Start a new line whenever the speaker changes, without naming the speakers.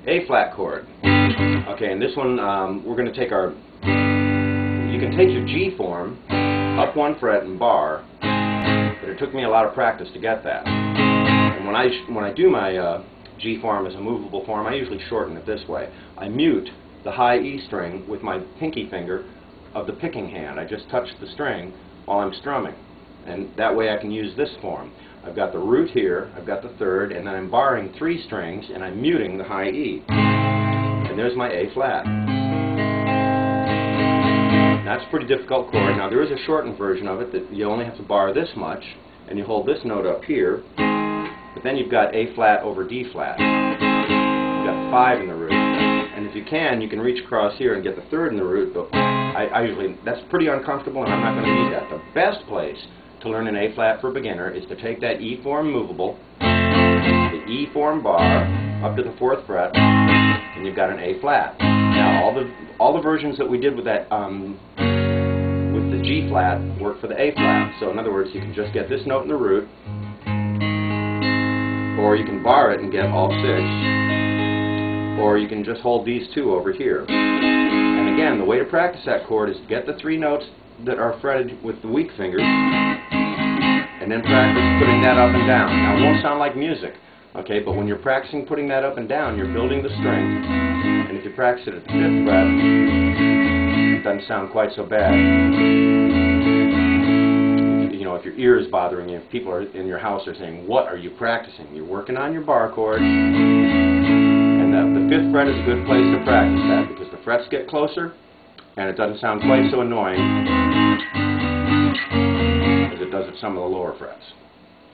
A flat chord. Okay, and this one we're going to take our, you can take your G form up 1 fret and bar, but it took me a lot of practice to get that. And when I do my G form as a movable form, I usually shorten it this way. I mute the high E string with my pinky finger of the picking hand. I just touch the string while I'm strumming, and that way I can use this form. I've got the root here, I've got the third, and then I'm barring 3 strings and I'm muting the high E. And there's my A flat. That's a pretty difficult chord. Now there is a shortened version of it that you only have to bar this much, and you hold this note up here, but then you've got A flat over D flat. You've got 5 in the root. And if you can reach across here and get the 3rd in the root, but I usually, that's pretty uncomfortable and I'm not going to need that. The best place to learn an A flat for a beginner is to take that E form movable, the E form bar, up to the 4th fret, and you've got an A flat. Now all the versions that we did with that, with the G flat, work for the A flat. So in other words, you can just get this note in the root, or you can bar it and get all 6, or you can just hold these 2 over here. And again, the way to practice that chord is to get the 3 notes that are fretted with the weak fingers, and then practice putting that up and down. Now it won't sound like music, okay, but when you're practicing putting that up and down, you're building the strength, and if you practice it at the 5th fret, it doesn't sound quite so bad. You know, if your ear is bothering you, if people are in your house are saying, what are you practicing? You're working on your bar chord, and the 5th fret is a good place to practice that, because the frets get closer, and it doesn't sound quite so annoying as it does at some of the lower frets.